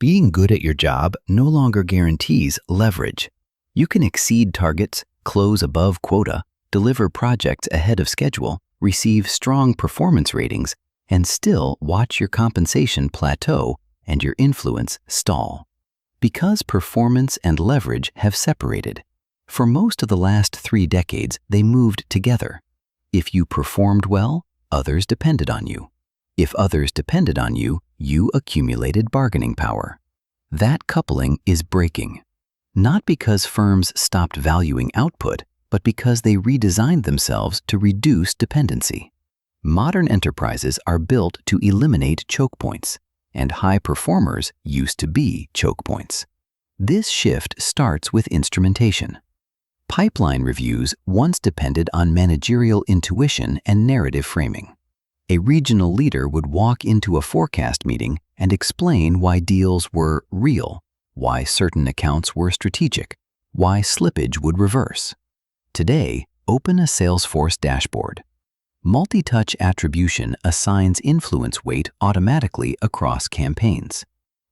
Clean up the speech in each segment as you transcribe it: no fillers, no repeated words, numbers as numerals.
Being good at your job no longer guarantees leverage. You can exceed targets, close above quota, deliver projects ahead of schedule, receive strong performance ratings, and still watch your compensation plateau and your influence stall. Because performance and leverage have separated. For most of the last 3 decades, they moved together. If you performed well, others depended on you. If others depended on you, you accumulated bargaining power. That coupling is breaking. Not because firms stopped valuing output, but because they redesigned themselves to reduce dependency. Modern enterprises are built to eliminate choke points, and high performers used to be choke points. This shift starts with instrumentation. Pipeline reviews once depended on managerial intuition and narrative framing. A regional leader would walk into a forecast meeting and explain why deals were real, why certain accounts were strategic, why slippage would reverse. Today, open a Salesforce dashboard. Multi-touch attribution assigns influence weight automatically across campaigns.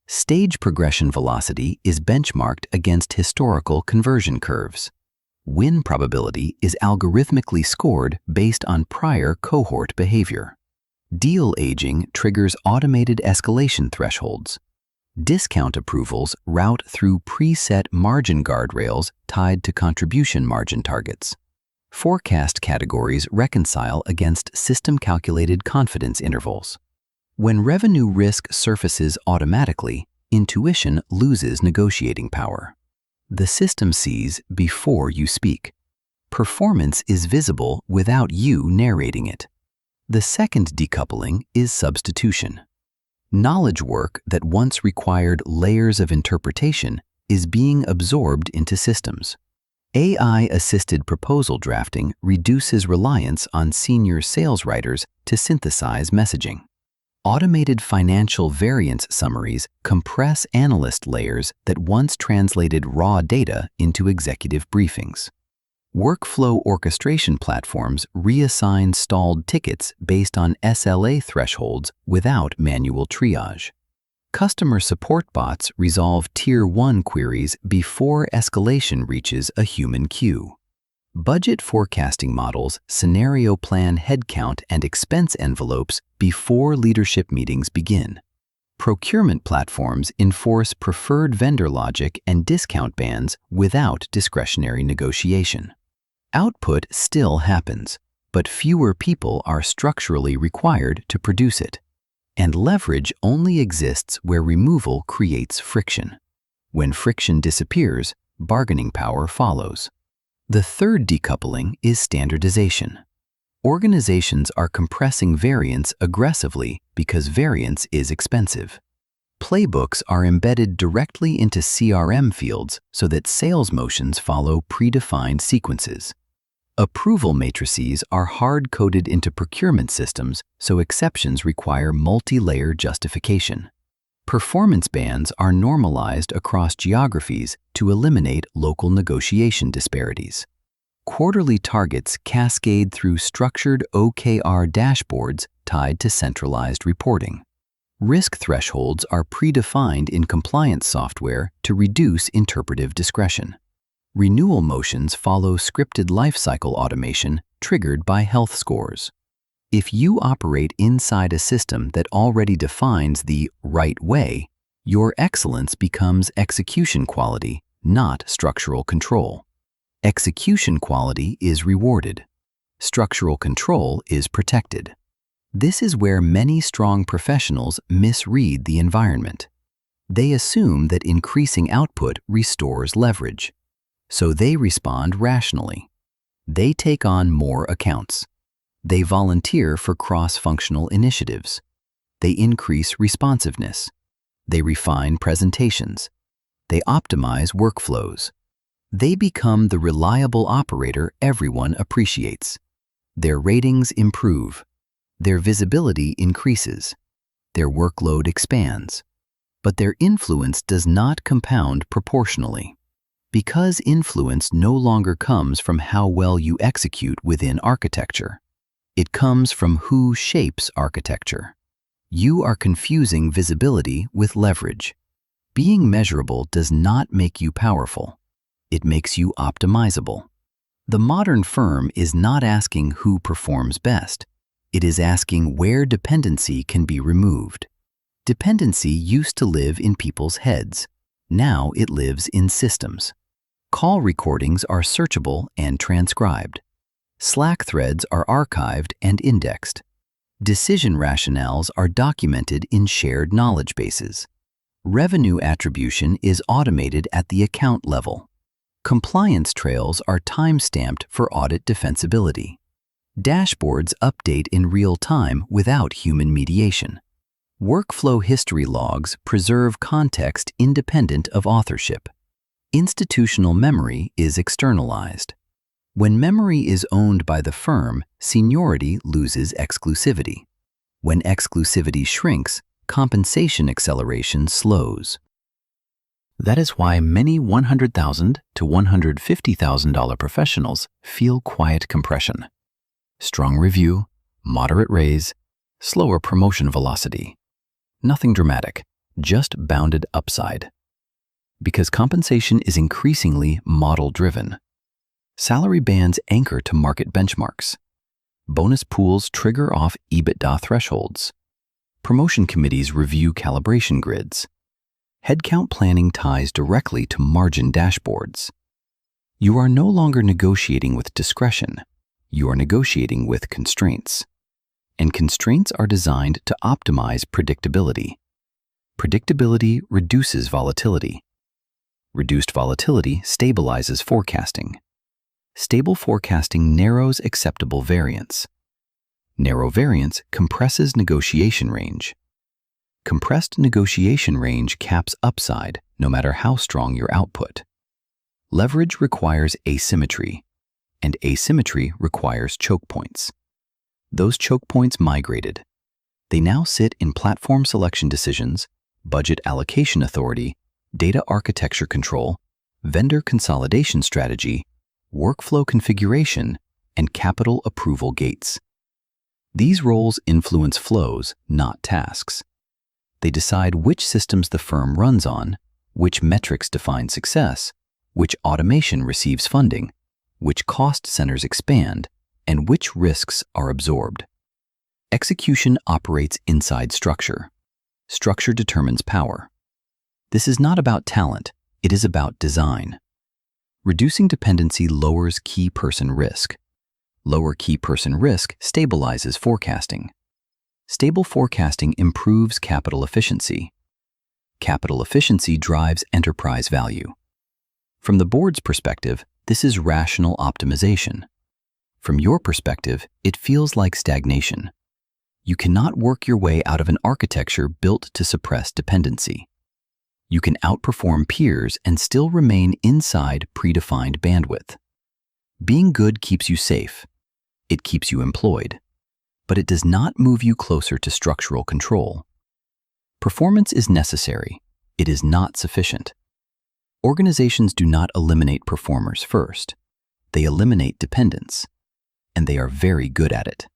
Stage progression velocity is benchmarked against historical conversion curves. Win probability is algorithmically scored based on prior cohort behavior. Deal aging triggers automated escalation thresholds. Discount approvals route through preset margin guardrails tied to contribution margin targets. Forecast categories reconcile against system-calculated confidence intervals. When revenue risk surfaces automatically, intuition loses negotiating power. The system sees before you speak. Performance is visible without you narrating it. The second decoupling is substitution. Knowledge work that once required layers of interpretation is being absorbed into systems. AI-assisted proposal drafting reduces reliance on senior sales writers to synthesize messaging. Automated financial variance summaries compress analyst layers that once translated raw data into executive briefings. Workflow orchestration platforms reassign stalled tickets based on SLA thresholds without manual triage. Customer support bots resolve Tier 1 queries before escalation reaches a human queue. Budget forecasting models scenario plan headcount and expense envelopes before leadership meetings begin. Procurement platforms enforce preferred vendor logic and discount bands without discretionary negotiation. Output still happens, but fewer people are structurally required to produce it. And leverage only exists where removal creates friction. When friction disappears, bargaining power follows. The third decoupling is standardization. Organizations are compressing variance aggressively because variance is expensive. Playbooks are embedded directly into CRM fields so that sales motions follow predefined sequences. Approval matrices are hard-coded into procurement systems, so exceptions require multi-layer justification. Performance bands are normalized across geographies to eliminate local negotiation disparities. Quarterly targets cascade through structured OKR dashboards tied to centralized reporting. Risk thresholds are predefined in compliance software to reduce interpretive discretion. Renewal motions follow scripted lifecycle automation triggered by health scores. If you operate inside a system that already defines the right way, your excellence becomes execution quality, not structural control. Execution quality is rewarded. Structural control is protected. This is where many strong professionals misread the environment. They assume that increasing output restores leverage. So they respond rationally. They take on more accounts. They volunteer for cross-functional initiatives. They increase responsiveness. They refine presentations. They optimize workflows. They become the reliable operator everyone appreciates. Their ratings improve. Their visibility increases. Their workload expands. But their influence does not compound proportionally. Because influence no longer comes from how well you execute within architecture. It comes from who shapes architecture. You are confusing visibility with leverage. Being measurable does not make you powerful. It makes you optimizable. The modern firm is not asking who performs best. It is asking where dependency can be removed. Dependency used to live in people's heads. Now it lives in systems. Call recordings are searchable and transcribed. Slack threads are archived and indexed. Decision rationales are documented in shared knowledge bases. Revenue attribution is automated at the account level. Compliance trails are time-stamped for audit defensibility. Dashboards update in real time without human mediation. Workflow history logs preserve context independent of authorship. Institutional memory is externalized. When memory is owned by the firm, seniority loses exclusivity. When exclusivity shrinks, compensation acceleration slows. That is why many $100,000 to $150,000 professionals feel quiet compression. Strong review, moderate raise, slower promotion velocity. Nothing dramatic, just bounded upside. Because compensation is increasingly model-driven. Salary bands anchor to market benchmarks. Bonus pools trigger off EBITDA thresholds. Promotion committees review calibration grids. Headcount planning ties directly to margin dashboards. You are no longer negotiating with discretion. You are negotiating with constraints. And constraints are designed to optimize predictability. Predictability reduces volatility. Reduced volatility stabilizes forecasting. Stable forecasting narrows acceptable variance. Narrow variance compresses negotiation range. Compressed negotiation range caps upside, no matter how strong your output. Leverage requires asymmetry, and asymmetry requires choke points. Those choke points migrated. They now sit in platform selection decisions, budget allocation authority, data architecture control, vendor consolidation strategy, workflow configuration, and capital approval gates. These roles influence flows, not tasks. They decide which systems the firm runs on, which metrics define success, which automation receives funding, which cost centers expand, and which risks are absorbed. Execution operates inside structure. Structure determines power. This is not about talent, it is about design. Reducing dependency lowers key person risk. Lower key person risk stabilizes forecasting. Stable forecasting improves capital efficiency. Capital efficiency drives enterprise value. From the board's perspective, this is rational optimization. From your perspective, it feels like stagnation. You cannot work your way out of an architecture built to suppress dependency. You can outperform peers and still remain inside predefined bandwidth. Being good keeps you safe. It keeps you employed. But it does not move you closer to structural control. Performance is necessary. It is not sufficient. Organizations do not eliminate performers first. They eliminate dependence, and they are very good at it.